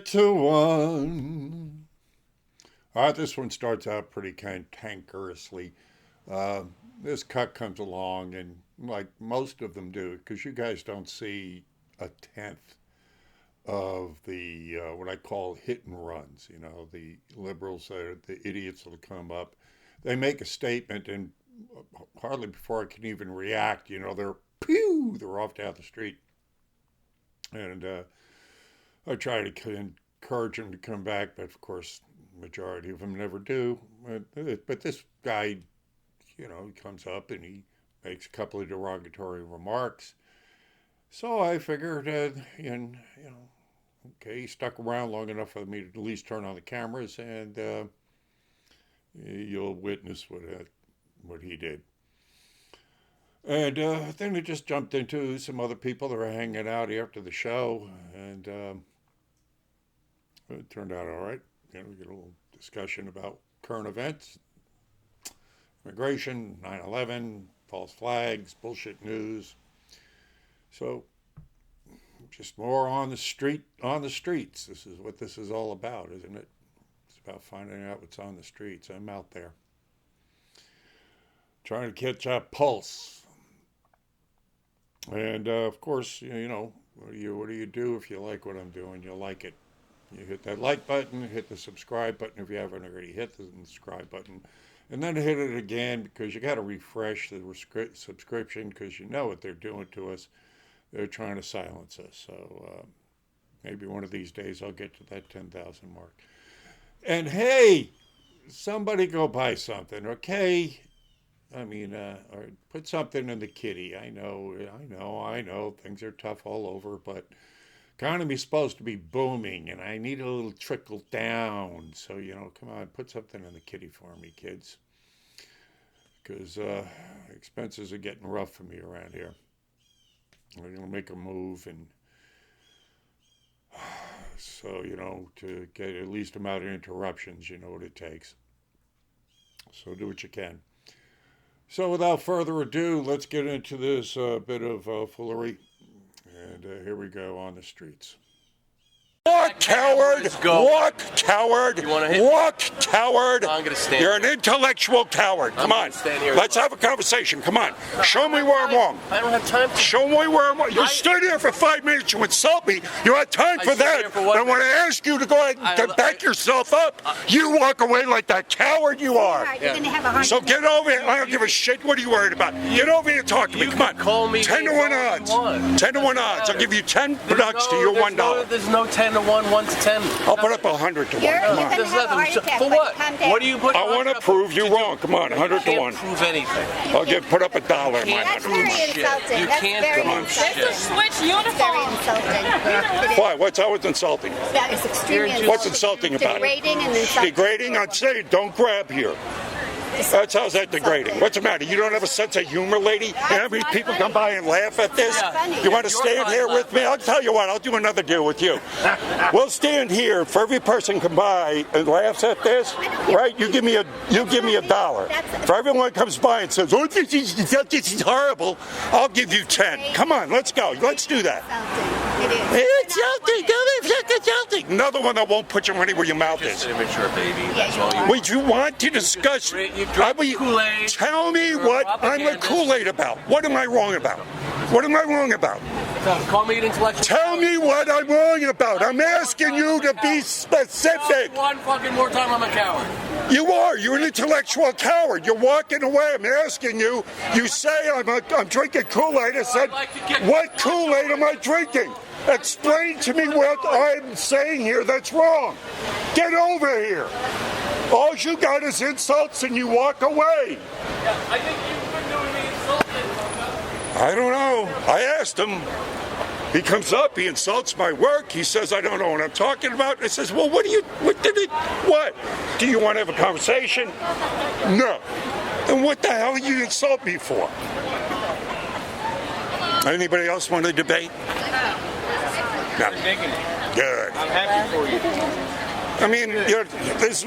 to one. This one starts out pretty cantankerously. This Cuck comes along, and like most of them do, because you guys don't see a tenth of the what I call hit and runs. You know, the liberals, the idiots will come up. They make a statement, and hardly before I can even react, you know, they're off down the street. And I try to encourage them to come back, but of course, majority of them never do. But this guy, you know, he comes up and he makes a couple of derogatory remarks. So I figured, and you know, okay, he stuck around long enough for me to at least turn on the cameras, and you'll witness what he did. And then it just jumped into some other people that were hanging out after the show, and it turned out all right. You know, we get a little discussion about current events, immigration, 9/11, false flags, bullshit news. So just more on the streets. This is what this is all about, isn't it? It's about finding out what's on the streets. I'm out there trying to catch a pulse. And of course, you know, what do you do if you like what I'm doing? You like it. You hit that like button, hit the subscribe button if you haven't already hit the subscribe button, and then hit it again, because you got to refresh the subscription, because you know what they're doing to us. They're trying to silence us. So maybe one of these days I'll get to that 10,000 mark. And hey, somebody go buy something, okay? I mean, or put something in the kitty. I know, things are tough all over, but economy's supposed to be booming, and I need a little trickle down. So, you know, come on, put something in the kitty for me, kids. Because expenses are getting rough for me around here. We're going to make a move, and so, you know, to get at least amount of interruptions, you know what it takes. So do what you can. So without further ado, let's get into this bit of foolery. And here we go on the streets. Walk, coward! Walk, coward! Walk, coward! I'm gonna stand. You're an intellectual coward. Come on. Let's have a conversation. Come on. Show me where I'm wrong. I don't have time to. Show me where I'm wrong. You stood here for 5 minutes. You insult me. You had time for that. And when I ask you to go ahead and back yourself up, you walk away like that coward you are. So get over here. I don't give a shit. What are you worried about? Get over here and talk to me. Come on. Call me 10 to 1 odds. 10 to 1 odds. I'll give you 10 bucks to your $1. There's no 10 to 1, 1 to 10. I'll put up 100 to 1. Come on. For what? What do you put? I want to prove you wrong. Come on, 100 to 1. Prove anything. I'll put up $1 in my That's very insulting. You That's can't very come on. insulting. It's a switch uniform. That's very insulting. Why? What's always insulting? That is extremely insulting. What's insulting about Degrading it? and insulting. Degrading? I'd say don't grab here. How's that degrading? What's the matter? You don't have a sense of humor, lady? You know how many people come by and laugh at this? You want to stand here with me? I'll tell you what, I'll do another deal with you. We'll stand here for every person come by and laughs at this, right? You give me $1. For everyone comes by and says, "Oh, this is horrible," I'll give you 10. Come on, let's go. Let's do that. It's insulting. Another one that won't put your money where your mouth is. Immature baby. That's all you. Would you want to discuss? Kool-Aid. Tell me what I'm a Kool-Aid about. What am I wrong about? What am I wrong about? Call me an intellectual. Tell me what I'm wrong about. I'm asking you to be specific. One fucking more time, I'm a coward. You are. You're an intellectual coward. You're walking away. I'm asking you. You say I'm drinking Kool-Aid. I said, what Kool-Aid am I drinking? Explain to me what I'm saying here that's wrong. Get over here. All you got is insults and you walk away. Yeah, I think you've been doing me insulting. I don't know. I asked him. He comes up, he insults my work. He says, I don't know what I'm talking about. I says, well, what? Do you want to have a conversation? No. And what the hell do you insult me for? Anybody else want to debate? No. Good. I'm happy for you. I mean, this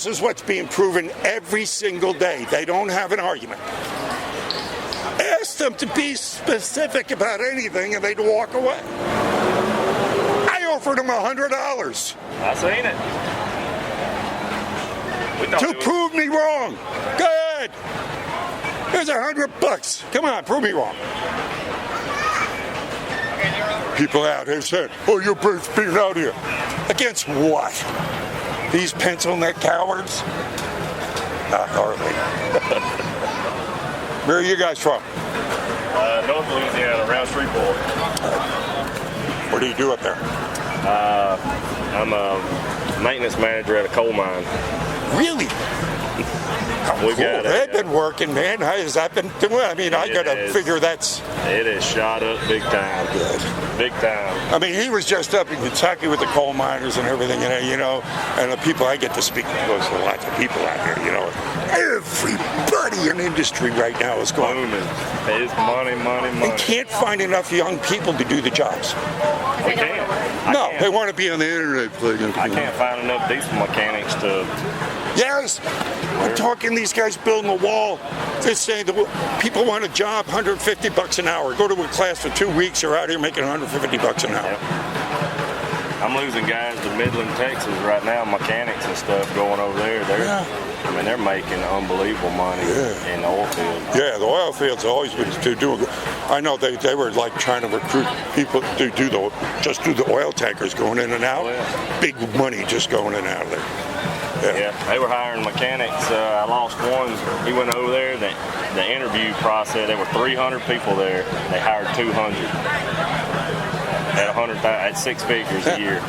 is what's being proven every single day. They don't have an argument. Ask them to be specific about anything, and they'd walk away. I offered him $100 I seen it. We thought to it was, prove me wrong. Go ahead. Here's $100. Come on, prove me wrong. People out here saying, "Oh, you're being out here." Against what? These pencil neck cowards? Not hardly. Where are you guys from? North Louisiana, around Shreveport. What do you do up there? I'm a maintenance manager at a coal mine. Really? How We cool. got They've been working, man. How has that been doing? I mean, I It got to is. figure that's It is shot up big time. good. Big time. I mean, he was just up in Kentucky with the coal miners and everything, and the people I get to speak to, there's lots of people out here, Everybody in industry right now is going. Booming. It's money, money, They money. can't find enough young people to do the jobs. We can't. No, I they want to be on the internet. can't find enough diesel mechanics to. Yes, I'm talking these guys building a wall. They're saying that people want a job, $150 an hour. Go to a class for 2 weeks, you're out here making $150 an hour. I'm losing guys to Midland, Texas right now, mechanics and stuff going over there. They're making unbelievable money in the oil field. Yeah, the oil fields have always been to do. I know they were like trying to recruit people to do the oil tankers going in and out. Oh, yeah. Big money just going in and out of there. Yeah, they were hiring mechanics. I lost one. He went over there. The interview process, there were 300 people there. They hired 200 at 100,000, at 6 figures a year.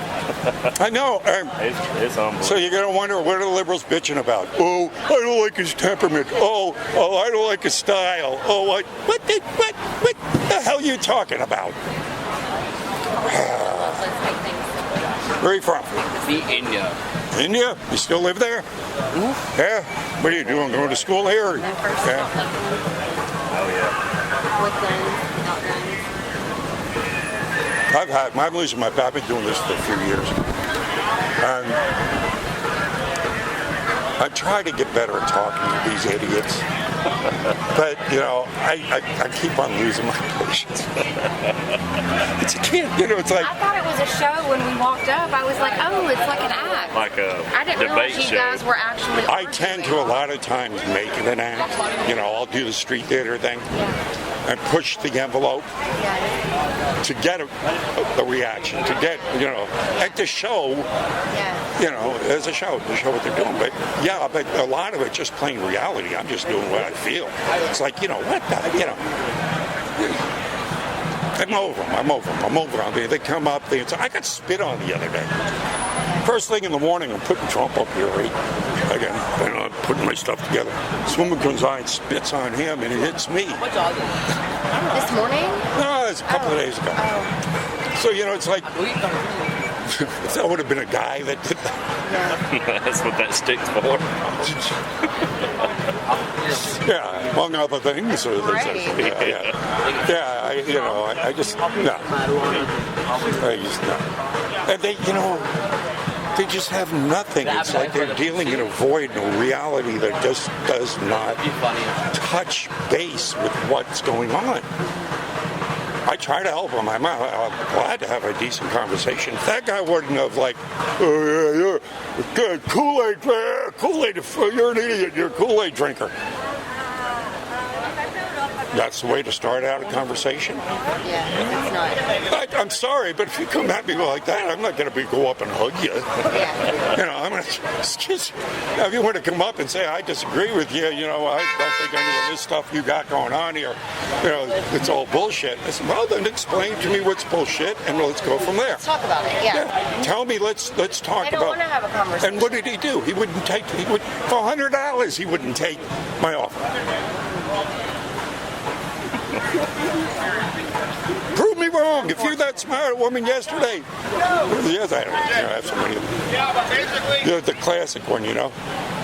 I know. It's unbelievable. So you're gonna wonder what are the liberals bitching about? Oh, I don't like his temperament. Oh, I don't like his style. Oh, what the hell are you talking about? Where are you from? India. India? You still live there? Mm-hmm. Yeah. What are you doing? Going to school here? Yeah. Oh yeah. With guns, without guns. I'm losing my. I've been doing this for a few years. I try to get better at talking to these idiots, but I keep on losing my patience. It's a kid, it's like. I thought it was a show when we walked up. I was like, oh, it's like an act. Like a I didn't debate realize you show. guys were actually. I tend to a lot of times make it an act. I'll do the street theater thing and push the envelope to get a reaction, to get, and to show, as a show, to show what they're doing. But but a lot of it just plain reality. I'm just doing what I feel. It's like, what the, I'm over them. I mean, they come up, I got spit on the other day. First thing in the morning, I'm putting Trump up here, right? Again, I'm putting my stuff together. This woman comes on and spits on him, and it hits me. This morning? No, it's a couple of days ago. So, it's like, if that would have been a guy that did that. That's what that stick's for. Yeah, among other things. Right. I just, no. And they just have nothing. It's like they're dealing in a void, in a reality that just does not touch base with what's going on. I try to help him. I'm glad to have a decent conversation. If that guy wouldn't have you're good Kool-Aid, you're an idiot, you're a Kool-Aid drinker. That's the way to start out a conversation. Yeah, it's not. I'm sorry, but if you come at me like that, I'm not going to go up and hug you. Yeah. I'm going to excuse. If you want to come up and say I disagree with you, I don't think any of this stuff you got going on here, it's all bullshit. I said, well, then explain to me what's bullshit, and let's go from there. Let's talk about it. Yeah. Tell me. Let's talk I don't about. want to have a conversation. And what did he do? For $100, he wouldn't take my offer. Prove me wrong. If you're that smart woman yesterday, yes, I have so many of them. Yeah, but basically. The classic one,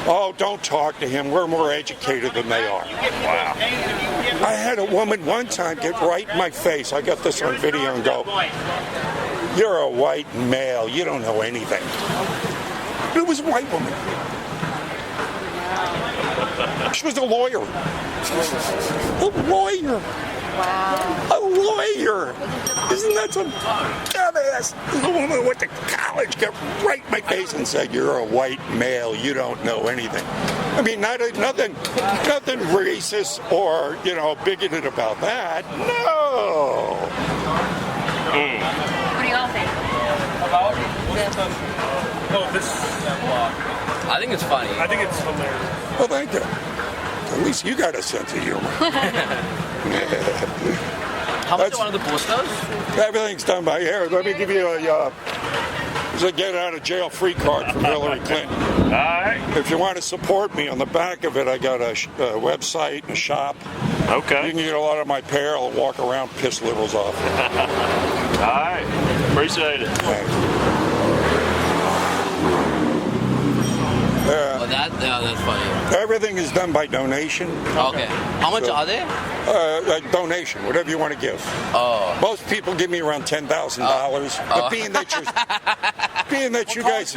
Oh, don't talk to him. We're more educated than they are. Wow. I had a woman one time get right in my face. I got this on video and go, "You're a white male. You don't know anything." It was a white woman. She was a lawyer. A lawyer. Wow. A lawyer. Isn't that some dumbass? The woman who went to college got right in my face and said, "You're a white male. You don't know anything." I mean, nothing racist or bigoted about that. No. What do y'all think? About this. I think it's funny. I think it's hilarious. Well, thank you. At least you got a sense of humor. How much That's- are one of the posters? Everything's done by here. Let me give you a get out of jail free card from Hillary Clinton. All right. If you want to support me, on the back of it, I got a website and a shop. You Okay. can get a lot of my apparel and walk around, piss liberals off. All right. Appreciate it. Thanks. Oh, that's funny. Everything is done by donation. Okay. How much So- are they? Donation, whatever you want to give. Oh. Most people give me around $10,000, but being that you guys,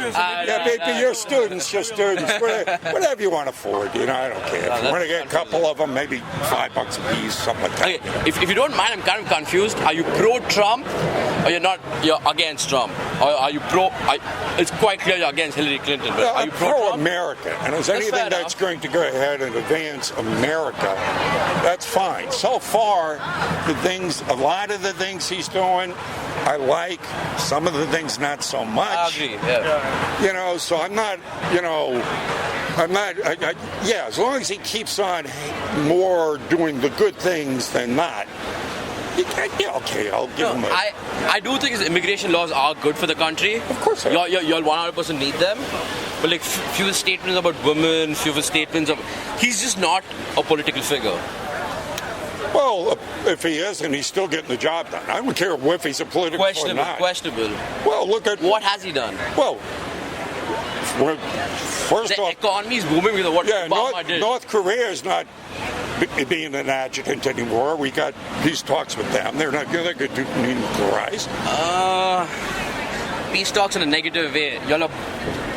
you're students, whatever you want to afford. I don't care. If you want to get a couple of them, maybe $5 a piece, something like that. Okay. If you don't mind, I'm kind of confused. Are you pro-Trump or you're against Trump? Or are you it's quite clear you're against Hillary Clinton, but are I'm you pro-Trump? pro-America, and if there's That's anything fair that's enough. going to go ahead and advance America, that's fine. So far, a lot of the things he's doing, I like. Some of the things not so much. I agree, yeah. So I'm not, as long as he keeps on more doing the good things than not. Okay, I'll give him a... I do think his immigration laws are good for the country. Of course they are. You'll 100% need them. But like few statements about women, few statements of... He's just not a political figure. Well, if he isn't, he's still getting the job done. I don't care if he's a political or not. Questionable. Well, look at... What has he done? Well, first The off... economy is booming with what Yeah, Obama did. North Korea is not being an adjutant anymore. We got peace talks with them. They're not going to denuclearize. Peace talks in a negative way. Y'all are...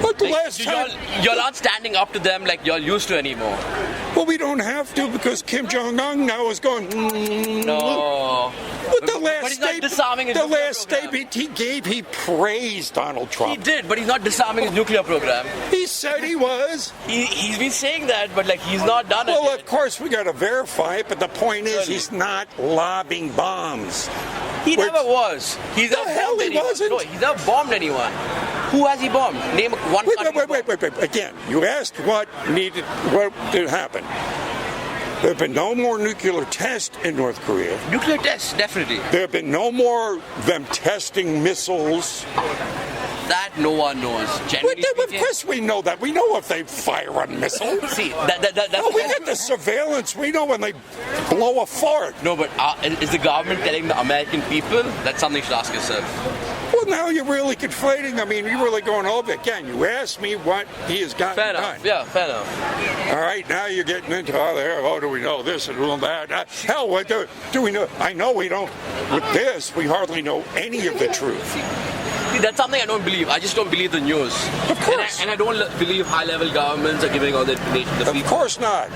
But the last time... Y'all not standing up to them like y'all used to anymore. Well, we don't have to because Kim Jong-un now is going... No. But the But last he's not statement, disarming his nuclear program. he gave, he praised Donald He Trump. did, but he's not disarming his nuclear program. He said he was. He's been saying that, but like he's not done it. Well, yet. of course, we got to verify it, but the point is he's not lobbing bombs. He Which- never was. He's The never hell bombed he anyone. wasn't. No, he's never bombed anyone. Who has he bombed? Name one country. Wait. Again, you asked what did happen. There have been no more nuclear tests in North Korea. Nuclear tests, definitely. There have been no more them testing missiles. That no one knows. Generally Of speaking. course we know that. We know if they fire a missile. See, that's Oh, we get the surveillance. We know when they blow a fart. No, but is the government telling the American people? That's something you should ask yourself. Well, now you're really conflating. I mean, you're really going over again. You asked me what he has gotten Fair done. enough. Yeah, fair enough. All right, now you're getting into do we know this and all that? Hell, what do we know? I know we don't. With this, we hardly know any of the truth. See, that's something I don't believe. I just don't believe the news. Of course. And I don't believe high-level governments are giving all the information to the Of people. course not.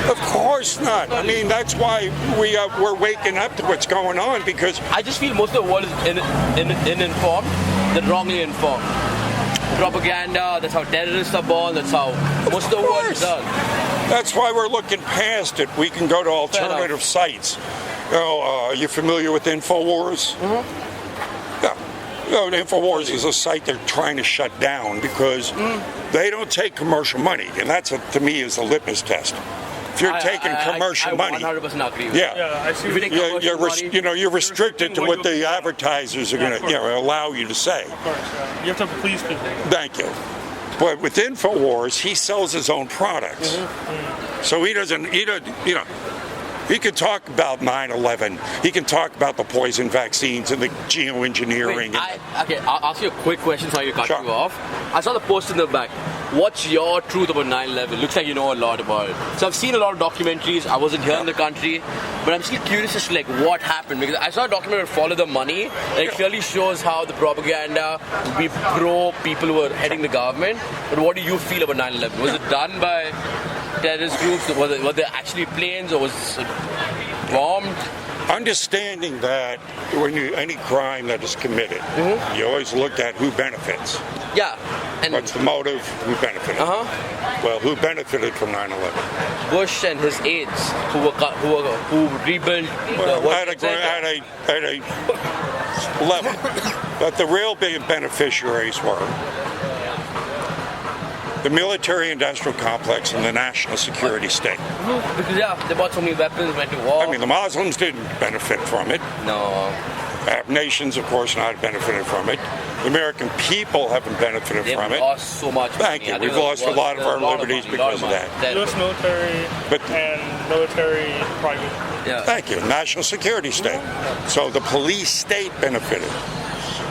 Of course not. I mean, that's why we're waking up to what's going on because I just feel most of the world is informed than wrongly informed. Propaganda, that's how terrorists are born, that's how most of the world is done. that's why we're looking past it. We can go to alternative sites. Are you familiar with InfoWars? Mm-hmm. Yeah. InfoWars is a site they're trying to shut down because they don't take commercial money, and that's to me is a litmus test. If you're taking commercial money, 100% agree with yeah, Yeah, I see. If you take commercial money, you're restricted to what the advertisers are going of to allow you to say. Of course, yeah. You have to please people. Thank you. But with InfoWars, he sells his own products, so he doesn't. He could talk about 9/11. He can talk about the poison vaccines and the geoengineering. I'll ask you a quick question so I can cut Sure. you off. I saw the post in the back. What's your truth about 9/11? Looks like you know a lot about it. So I've seen a lot of documentaries. I wasn't here in the country, but I'm still curious as to like what happened because I saw a documentary Follow the Money. And it clearly shows how the propaganda would be pro people who were heading the government. But what do you feel about 9/11? Was it done by terrorist groups? Were there actually planes, or was it bombed. Understanding that when any crime that is committed, you always look at who benefits. Yeah. And What's the motive? Who benefited? Well, who benefited from 9/11? Bush and his aides who rebuilt the World At Trade Center. a level. But the real big beneficiaries were the military-industrial complex and the national security state. Because they bought so many weapons, went to war. I mean, the Muslims didn't benefit from it. No. Arab nations, of course, not benefited from it. The American people haven't benefited They've from it. lost so much Thank money. you. I think We've lost a lot of our liberties money, lot because of that. U.S. military But- and military private. Yeah. Thank you. National security state. So the police state benefited.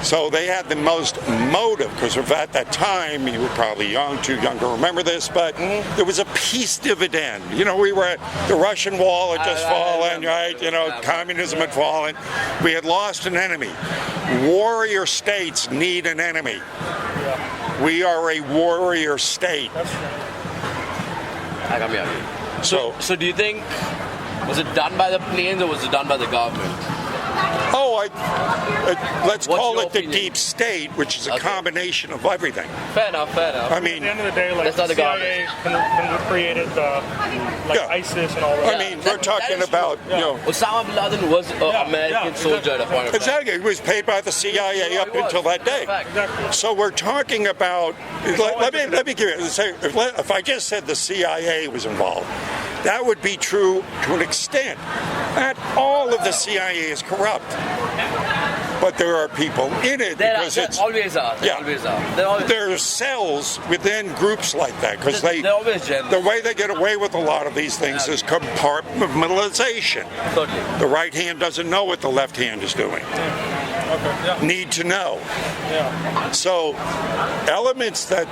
So they had the most motive, because at that time, you were probably too young to remember this, but there was a peace dividend. You know, we were at the Russian wall had just fallen, right? You know, communism had fallen. We had lost an enemy. Warrior states need an enemy. We are a warrior state. I got me. So, So do you think, was it done by the planes or was it done by the government? let's What's call your it the opinion? deep state, which is a Okay. combination of everything. Fair enough, fair enough. I At mean, the end of the day, like That's the not the CIA created ISIS and all that. I mean, we're talking about, you know, Osama bin Laden was an American soldier at a point of time. exactly. He was paid by the CIA up until that day. Exactly. So we're talking about. Let me give you. If I just said the CIA was involved, that would be true to an extent. Not all of the CIA is corrupt, but there are people in it There because it's. always are. There Yeah. always are. There always, There are cells within groups like that because they're always jealous. the way they get away with a lot of these things is compartmentalization. Totally. The right hand doesn't know what the left hand is doing. Need to know. So elements that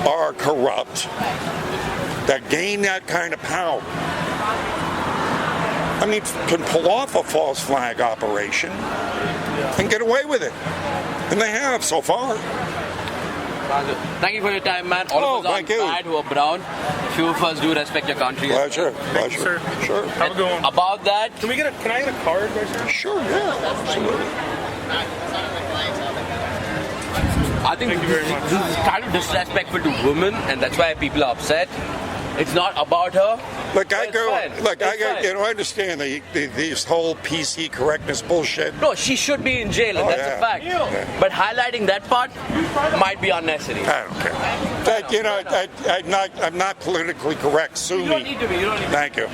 are corrupt, that gain that kind of power, I mean, can pull off a false flag operation and get away with it. And they have so far. Thank you for your time, man. All of us thank are you. bad who are brown. Few of us do respect your country. Pleasure. Thank you, Pleasure. sir. Sure. Have a good one. About that, Can I get a card, by chance? Sure, yeah, absolutely. I think Thank you very much. this is kind of disrespectful to women, and that's why people are upset. It's not about her. Look, I It's go. fine. Look, It's fine. I understand these whole PC correctness bullshit. No, she should be in jail, and Oh, that's yeah. a fact. Yeah. But highlighting that part might be unnecessary. I don't care. I'm not politically correct. Sue You don't me. need to be. You don't need to be. Thank you.